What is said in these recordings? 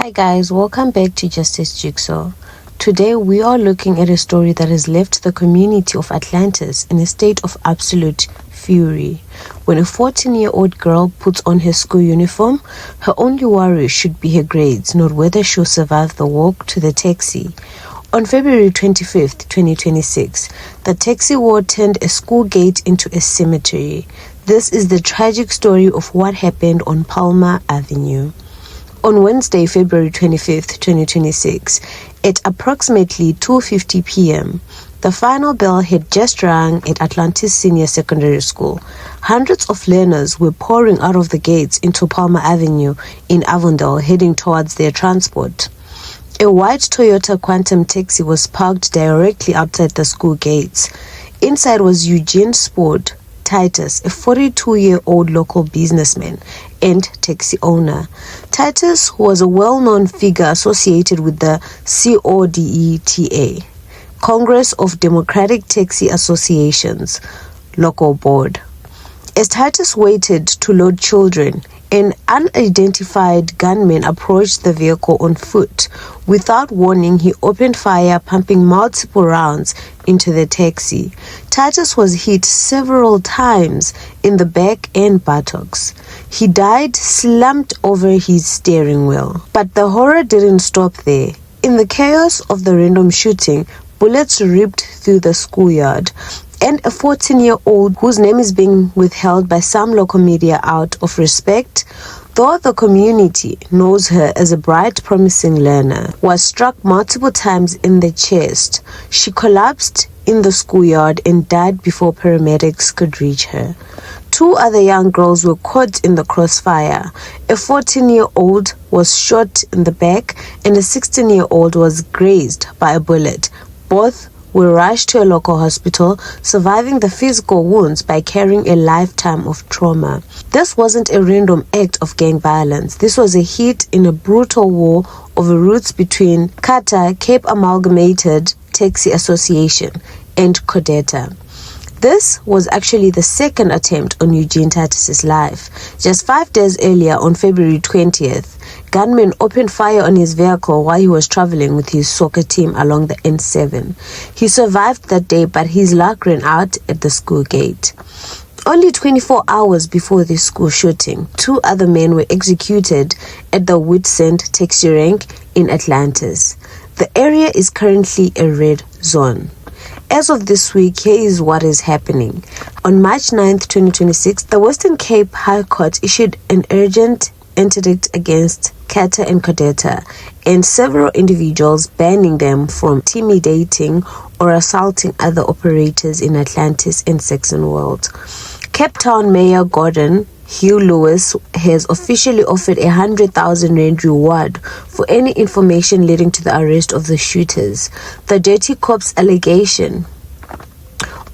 Hi guys, welcome back to Justice Jigsaw. Today we are looking at a story that has left the community of Atlantis in a state of absolute fury. When a 14-year-old girl puts on her school uniform, her only worry should be her grades, not whether she'll survive the walk to the taxi. On February 25th, 2026, the taxi war turned a school gate into a cemetery. This is the tragic story of what happened on Palmer Avenue. On Wednesday, February 25th, 2026, at approximately 2:50 p.m., the final bell had just rung at Atlantis Senior Secondary School. Hundreds of learners were pouring out of the gates into Palmer Avenue in Avondale, heading towards their transport. A white Toyota Quantum taxi was parked directly outside the school gates. Inside was Eugene Spoed Titus, a 42-year-old local businessman and taxi owner. Titus was a well-known figure associated with the CODETA, Congress of Democratic Taxi Associations, local board. As Titus waited to load children, an unidentified gunman approached the vehicle on foot. Without warning, he opened fire, pumping multiple rounds into the taxi. Titus was hit several times in the back and buttocks. He died slumped over his steering wheel. But the horror didn't stop there. In the chaos of the random shooting, bullets ripped through the schoolyard, and a 14-year-old whose name is being withheld by some local media out of respect, though the community knows her as a bright, promising learner, was struck multiple times in the chest. She collapsed in the schoolyard and died before paramedics could reach her. Two other young girls were caught in the crossfire. A 14-year-old was shot in the back and a 16-year-old was grazed by a bullet. Both were rushed to a local hospital, surviving the physical wounds by carrying a lifetime of trauma. This wasn't a random act of gang violence. This was a hit in a brutal war over routes between CATA, Cape Amalgamated Taxi Association, and CODETA. This was actually the second attempt on Eugene Titus' life. Just 5 days earlier, on February 20th, gunmen opened fire on his vehicle while he was traveling with his soccer team along the N7. He survived that day, but his luck ran out at the school gate. Only 24 hours before this school shooting, two other men were executed at the Whitsand taxi rank in Atlantis. The area is currently a red zone. As of this week, here is what is happening. On March 9th, 2026, the Western Cape High Court issued an urgent interdict against CATA and CODETA and several individuals, banning them from intimidating or assaulting other operators in Atlantis and Saxon World. Cape Town Mayor Gordon Hugh Lewis has officially offered a 100,000 rand reward for any information leading to the arrest of the shooters. The Dirty Cops allegation.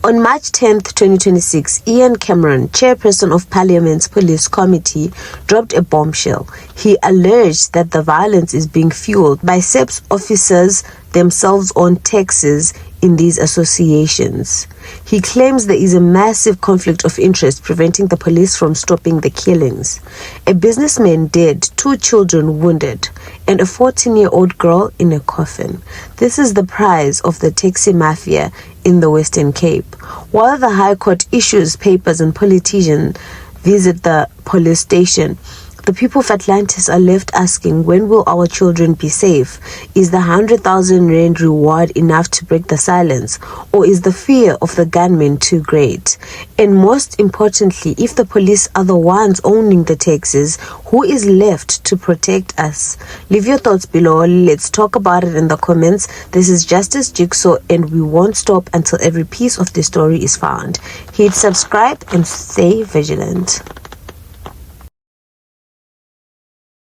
On March 10th, 2026, Ian Cameron, chairperson of Parliament's Police Committee, dropped a bombshell. He alleged that the violence is being fueled by SAPS officers themselves on taxes in these associations. He claims there is a massive conflict of interest preventing the police from stopping the killings. A businessman dead, 2 children wounded, and a 14-year-old girl in a coffin. This is the price of the taxi mafia in the Western Cape. While the High Court issues papers and politicians visit the police station, the people of Atlantis are left asking, when will our children be safe? Is the 100,000 rand reward enough to break the silence? Or is the fear of the gunmen too great? And most importantly, if the police are the ones owning the taxis, who is left to protect us? Leave your thoughts below. Let's talk about it in the comments. This is Justice Jigsaw, and we won't stop until every piece of the story is found. Hit subscribe and stay vigilant.